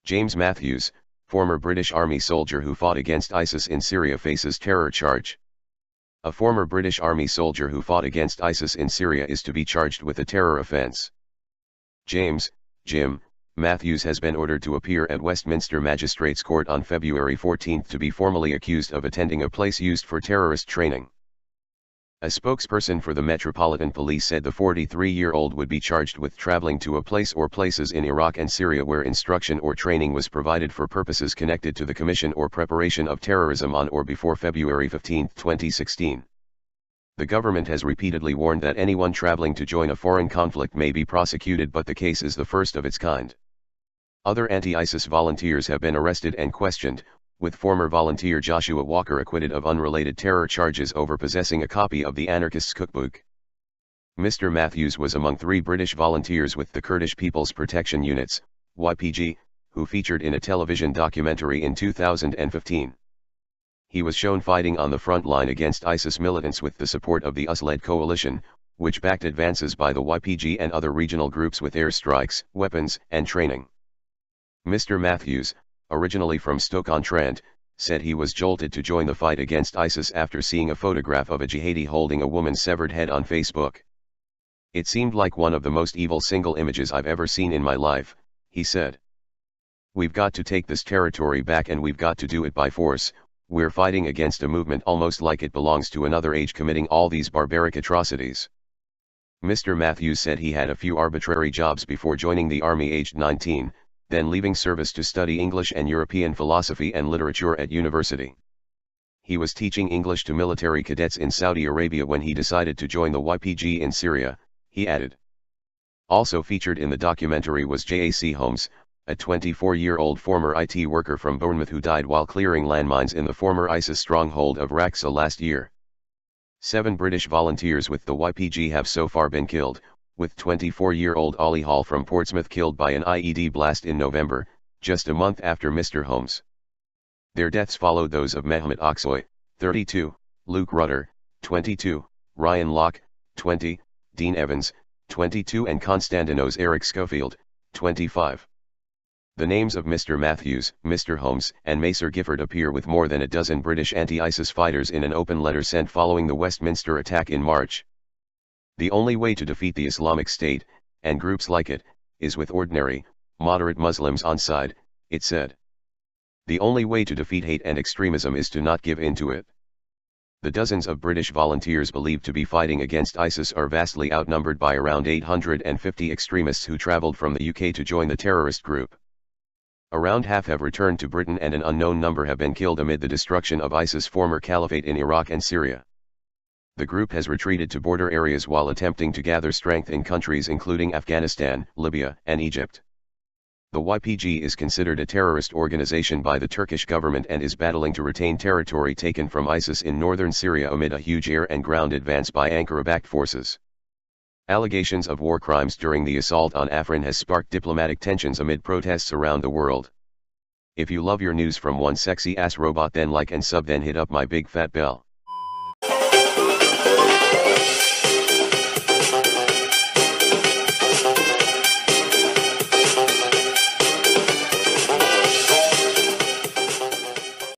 James Matthews, former British Army soldier who fought against ISIS in Syria, faces terror charge. A former British Army soldier who fought against ISIS in Syria is to be charged with a terror offence. James, Jim, Matthews has been ordered to appear at Westminster Magistrates Court on February 14 to be formally accused of attending a place used for terrorist training. A spokesperson for the Metropolitan Police said the 43-year-old would be charged with traveling to a place or places in Iraq and Syria where instruction or training was provided for purposes connected to the commission or preparation of terrorism on or before February 15, 2016. The government has repeatedly warned that anyone traveling to join a foreign conflict may be prosecuted, but the case is the first of its kind. Other anti-ISIS volunteers have been arrested and questioned, with former volunteer Joshua Walker acquitted of unrelated terror charges over possessing a copy of the anarchist's cookbook. Mr. Matthews was among 3 British volunteers with the Kurdish People's Protection Units, YPG, who featured in a television documentary in 2015. He was shown fighting on the front line against ISIS militants with the support of the US-led coalition, which backed advances by the YPG and other regional groups with airstrikes, weapons, and training. Mr. Matthews, originally from Stoke-on-Trent, said he was jolted to join the fight against ISIS after seeing a photograph of a jihadi holding a woman's severed head on Facebook. "It seemed like one of the most evil single images I've ever seen in my life," he said. "We've got to take this territory back, and we've got to do it by force. We're fighting against a movement almost like it belongs to another age committing all these barbaric atrocities." Mr. Matthews said he had a few arbitrary jobs before joining the army aged 19, then leaving service to study English and European philosophy and literature at university. He was teaching English to military cadets in Saudi Arabia when he decided to join the YPG in Syria, he added. Also featured in the documentary was J.A.C. Holmes, a 24-year-old former IT worker from Bournemouth who died while clearing landmines in the former ISIS stronghold of Raqqa last year. 7 British volunteers with the YPG have so far been killed, with 24-year-old Ollie Hall from Portsmouth killed by an IED blast in November, just a month after Mr. Holmes. Their deaths followed those of Mehmet Aksoy, 32, Luke Rutter, 22, Ryan Locke, 20, Dean Evans, 22 and Constantinos Eric Schofield, 25. The names of Mr. Matthews, Mr. Holmes, and Macer Gifford appear with more than a dozen British anti-ISIS fighters in an open letter sent following the Westminster attack in March. "The only way to defeat the Islamic State, and groups like it, is with ordinary, moderate Muslims on side," it said. "The only way to defeat hate and extremism is to not give in to it." The dozens of British volunteers believed to be fighting against ISIS are vastly outnumbered by around 850 extremists who travelled from the UK to join the terrorist group. Around half have returned to Britain and an unknown number have been killed amid the destruction of ISIS' former caliphate in Iraq and Syria. The group has retreated to border areas while attempting to gather strength in countries including Afghanistan, Libya, and Egypt. The YPG is considered a terrorist organization by the Turkish government and is battling to retain territory taken from ISIS in northern Syria amid a huge air and ground advance by Ankara-backed forces. Allegations of war crimes during the assault on Afrin has sparked diplomatic tensions amid protests around the world. If you love your news from one sexy ass robot, then like and sub, then hit up my big fat bell.